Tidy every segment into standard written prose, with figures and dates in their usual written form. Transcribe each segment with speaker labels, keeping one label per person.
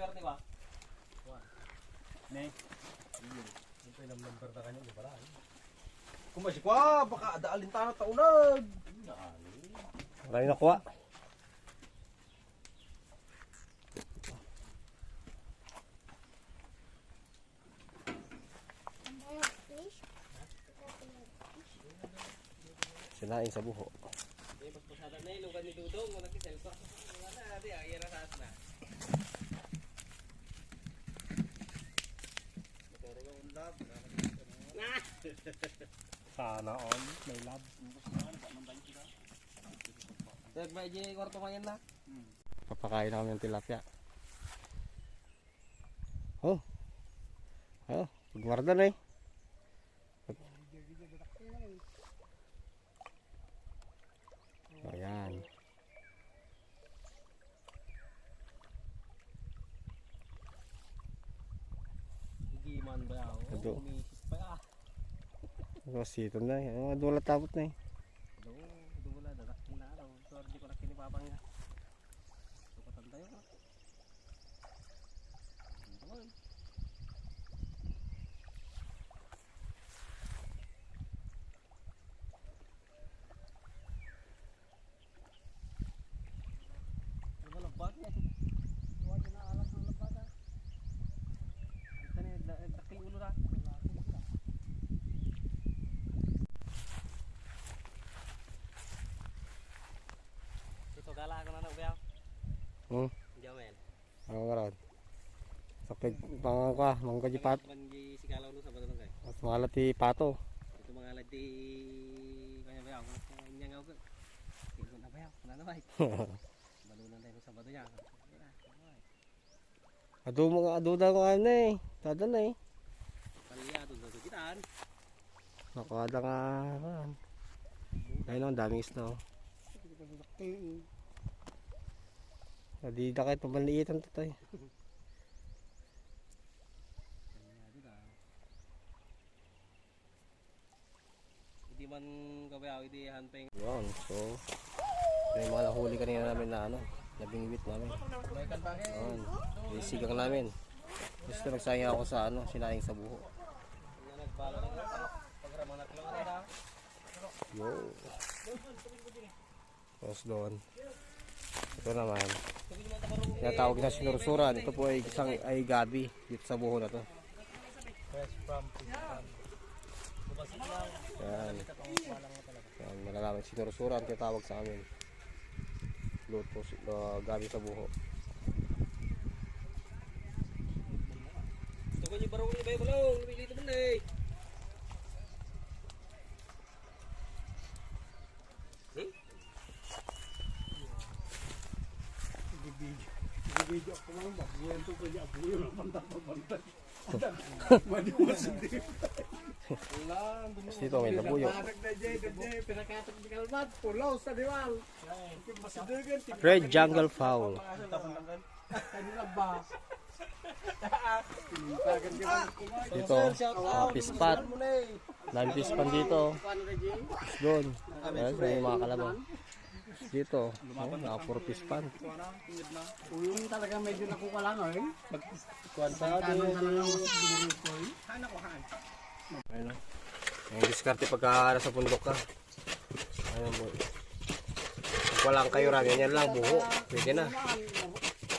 Speaker 1: meron di ba?
Speaker 2: Ne. Ito yung number na kanya, di ba lang? Kung masikwa, baka daalin tayo taunag.
Speaker 3: Marami nakuha. Sinain sa buho.
Speaker 1: Di pagpasada na yung lugan ni Dudong, walang kiselpa. Wala na, di ah, ira saas na.
Speaker 3: Sana all, may lab.
Speaker 1: Nagba di kwarto mayan na.
Speaker 3: Papakain namin ng tilapia. Oh. Oh, guarda na eh. Ayan.
Speaker 1: Hindi man ba ako?
Speaker 3: Ado.
Speaker 1: Umisis pa ah.
Speaker 3: Rosito na eh. Ang dulat tapot na eh.
Speaker 1: Ado wala, dadakin na araw. So, di ko na kinipapang nga. Sukatan tayo ka. Doon. Ano ba labat niya? Huwag na alas ng labat ah. Ito na, daking ulo na. Ito gala ko na nagbiyaw. Diyan men.
Speaker 3: Ang karon. Sapig pangang ka, mangga di pat.
Speaker 1: Banji sigalaw no sa bato kay.
Speaker 3: At malat ti pato.
Speaker 1: Ito mga lati kanya bayaw ko. Inyang ako. Ito na bayaw, na bay. Balunan tayo sa bato niya.
Speaker 3: Ado mga aduda ko ano eh. Tada na eh.
Speaker 1: Paliya doon sa kitaan.
Speaker 3: Nakada nga. Ayun ang daming isda. Hindi na kahit pamaliitan to tayo.
Speaker 1: Hindi man kabayaw, hindi hanpeng.
Speaker 3: Yun, so may mga nahuli kanina namin na ano, nabingwit namin. Yun, isigang namin. Gusto nagsayang ako sa ano, sinaing sa buho.
Speaker 1: Nagbala lang pagrama na lang na.
Speaker 3: Yo. Tapos doon. Ito naman. Tinatawag na sinursuran. Ito po ay isang ay gabi dito sa buho na to.
Speaker 2: Fresh from fish farm.
Speaker 3: Yan. Yan, malalaman sinursuran tinatawag sa amin. Luto, gabi sa buho.
Speaker 1: Ito ko yung barong ni Bayo Balong, lumilito mo na eh.
Speaker 2: Video ako lang ba? Buwan to kaya buwan na pantay. Madi mo sindi.
Speaker 3: Dito may labuyo.
Speaker 2: Pinakatak di kalmat, pulaw sa diwal.
Speaker 3: Red jungle fowl.
Speaker 2: Kanina ba?
Speaker 3: Dito, pispat. Dami pispan dito. Doon. Ayan, may mga kalabaw. Dito, nakapuro pispan.
Speaker 2: Yung talaga medyo nakukalang eh.
Speaker 3: Kuwan sa atin. Ayun o. Yung diskarte pagka nasa bundok ka. Ayun mo. Kung walang kayo rin, ganyan lang, buho. Pwede na.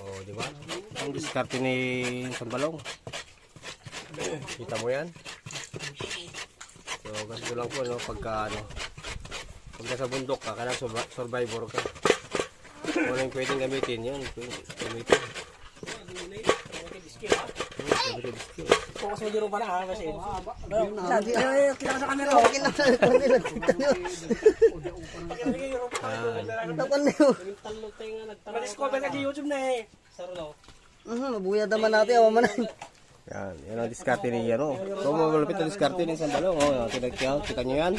Speaker 3: O, di ba? Ang diskarte ni Sambalong. Kita mo yan? So, ganito lang po, no? Pagka, ano, pag nasa bundok ka, kailangan survivor ka. Kung ano yung pwedeng gamitin, yun. Gamitin.
Speaker 1: Kung kasi medyo pa na ha, kasi.
Speaker 2: Kita sa camera. Okay lang sa kanila. Kita nyo. Tapan nyo.
Speaker 1: Talog tayo nga nagtala. Madiscover ka sa YouTube na eh. Sarulaw.
Speaker 2: Mabuya naman natin. Awa man.
Speaker 3: Yan, yan ang diskarte ni ano. So, malapit ang diskarte ni Sambalong. O, kita nyo yan.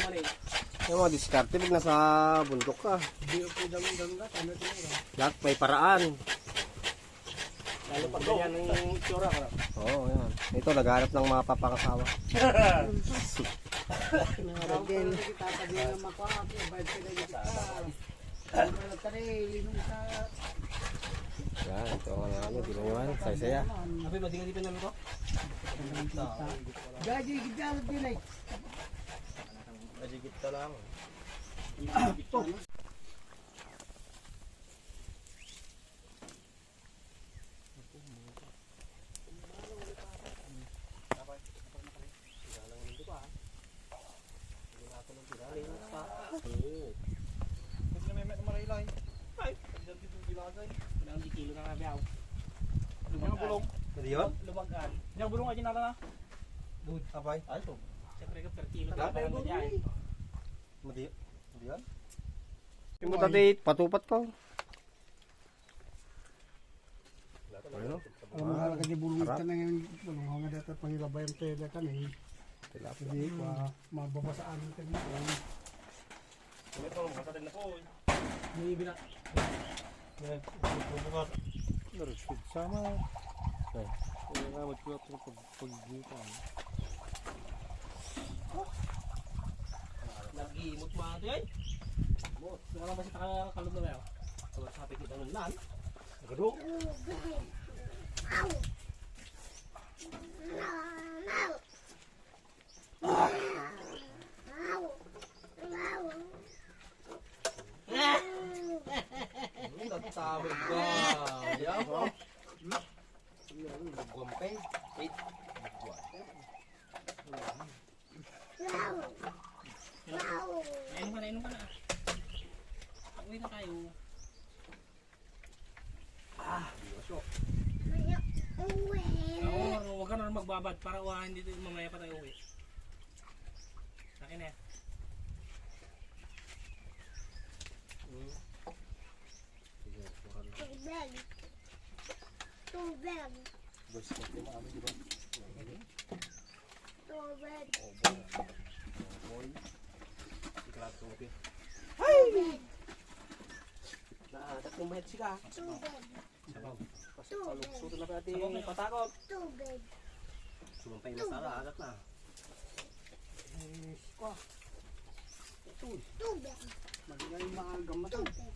Speaker 3: Yung mga diskarte, pag nasa bundok ka. Lahat may paraan.
Speaker 1: Lalo pag ganyan ang itsura ko.
Speaker 3: Oo, yan. Ito, naghanap ng mga papangasawa. Yan, ito ang ano, di ba naman? Saya-saya.
Speaker 1: Abi, madigan-digan namin ko.
Speaker 2: Gaji, gidala din ay.
Speaker 3: Majigit ka lang.
Speaker 1: Yung bulong.
Speaker 3: Hindi yun?
Speaker 1: Lumagan. Yung bulong aja nala na.
Speaker 3: Abay?
Speaker 1: Ay, so. Siyempre ka per kilo.
Speaker 3: Dami
Speaker 1: Parang
Speaker 3: bulong
Speaker 1: ganyan.
Speaker 3: Hindi yan? Yung tati, patupat ko. Ano?
Speaker 2: Ang mahal ka di bulong ka na yung bulong nga dito pangilabay ang pwede ka ni. Hindi pa mababasaan ka na.
Speaker 1: May ibina.
Speaker 3: Sama.
Speaker 1: Nag-iimot mga ito yan. Mo, wala ba siya kalog na ba? Kung sabi kita nun lang.
Speaker 3: Gado. Nagtawag ka. Diyan po. Guwampay. Wait.
Speaker 1: Nainom ka na. Uwi na tayo. Oo, huwag ka na magbabad para uwahan dito mamaya pa tayo uwi. Akin na yan.
Speaker 4: Tubig.
Speaker 3: Gusto ko maamin, di ba?
Speaker 4: Tubig.
Speaker 3: Boy. Ikalap ko ito.
Speaker 1: Tatlong mahit siya.
Speaker 4: Tubig.
Speaker 1: Susunod na pa natin patakot.
Speaker 4: Tubig.
Speaker 3: Sumumpay na sara, agat na.
Speaker 4: Tubig.
Speaker 2: Magiging mga gamat.
Speaker 4: Tubig.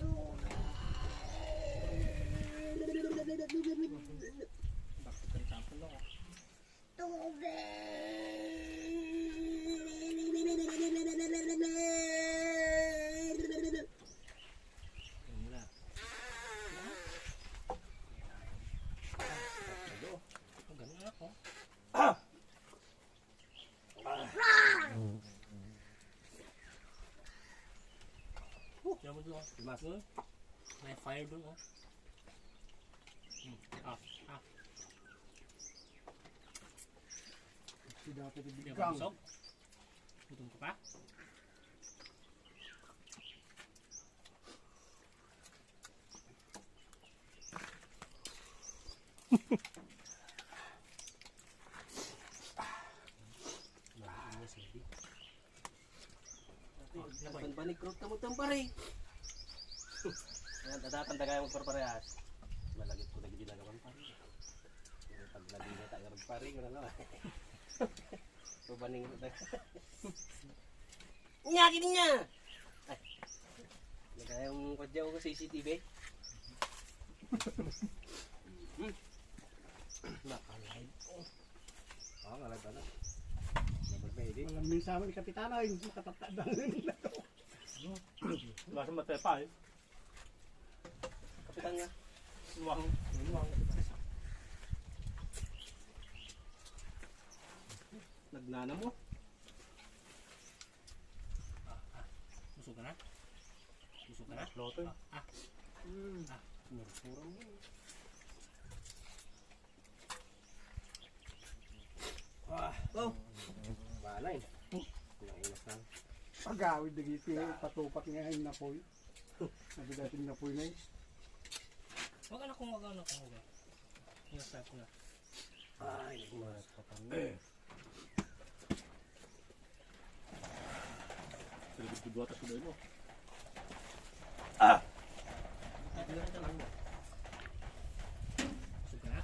Speaker 4: Tubig.
Speaker 1: Bakit ka sample lang ako? Wala. Ang ganun ako. Diyan mo doon. Dimas. May fire doon.
Speaker 2: Si dati di
Speaker 1: Diyan mo
Speaker 2: bigang.
Speaker 1: busog. Gutom ka pa?
Speaker 3: Banik krot kamu tempari.
Speaker 1: Dadatanda kayo magparparehas.
Speaker 3: Malagit ko lagi ginagawan pari. Pag lagi na tayo pari ko na naman. Pabaning ko tayo.
Speaker 1: Nyaki niya!
Speaker 3: Nagaya yung kodyaw ko sa CCTV. Nakalive. Oo, ngalive ka na. Nabagpahili.
Speaker 2: Malaming sa amin kapitana yung makatatadang nila.
Speaker 1: Basta matay Kapitan niya. Luwang. Nagnana mo. Busog ka na? Busog ka na?
Speaker 3: Loto.
Speaker 1: Murpura mo.
Speaker 3: Oh. Balay. Nainas na.
Speaker 2: Pagawid na giti, patupat nga yung napoy. Sabi dating napoy na yun.
Speaker 1: Wag na kung wag na kung wag. Yung start ko na.
Speaker 3: Ay, mas patang.
Speaker 1: Dua tas sudah mo. Suka.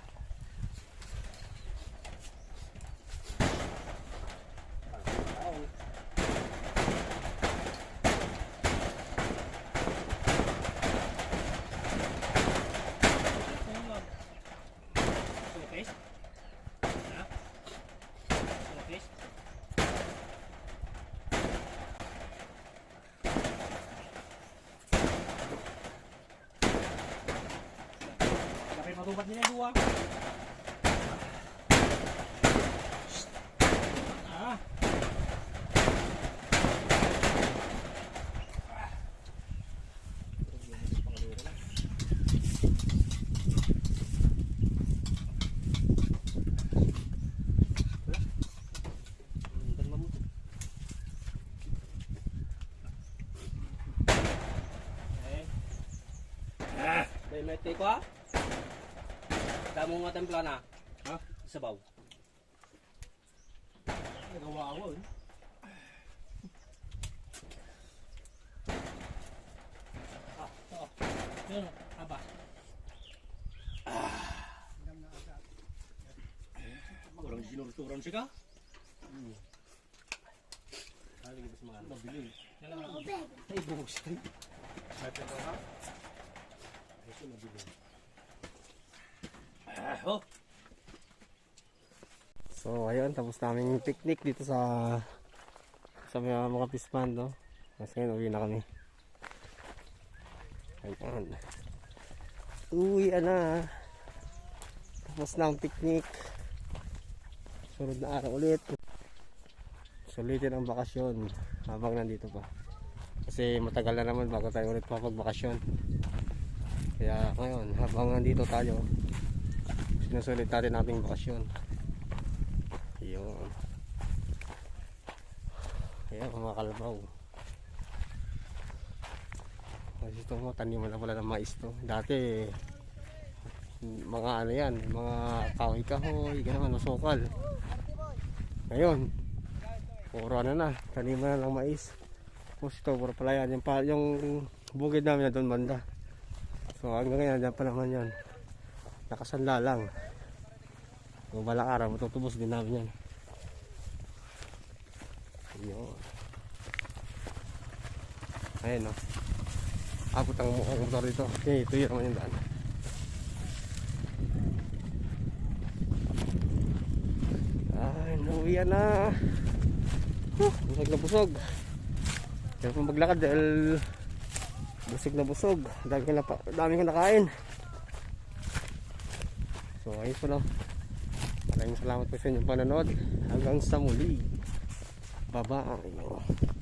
Speaker 1: Patubat niya yung dua. Ah. May teko ha? Damo nga templa na. Ha? Sabaw. Nagawa ako eh. Oo. Yun, aba. Orang sinurturan siya ka? Sabi ko sa mga nabili.
Speaker 4: Tubig.
Speaker 1: Ay, buhos tayo. Oh.
Speaker 3: So ayun, tapos namin yung picnic dito sa mga pispan, no? Kasi ngayon uwi na kami. Ayun. Uwi na. Tapos na ang picnic. Sunod na araw ulit. Sulitin ang bakasyon habang nandito pa. Kasi matagal na naman bago tayo ulit papagbakasyon. Kaya ngayon, habang nandito tayo, sinusulit natin ating bakasyon. Yun. Ayan, mga kalabaw. Kasi ito mo, taniman na pala ng mais to. Dati, mga ano yan, mga kahoy-kahoy, gano'n, sukal. Ngayon, puro ano na, taniman na ng mais. Tapos ito, puro pala yan. Yung bukid namin na doon banda. So hanggang ngayon, dyan pa naman yan. Nakasanda lang. Kung balang araw, matutubos din namin yan. Yun. Ayan o. Abot ang motor dito. Okay, ito yun naman yung daan. Ay, nauwian na. Busog na busog. Kaya kung maglakad dahil busog na busog. Dami ko nakain. So ayun po, no. Maraming salamat po sa inyong panonood. Hanggang sa muli. Bye-bye.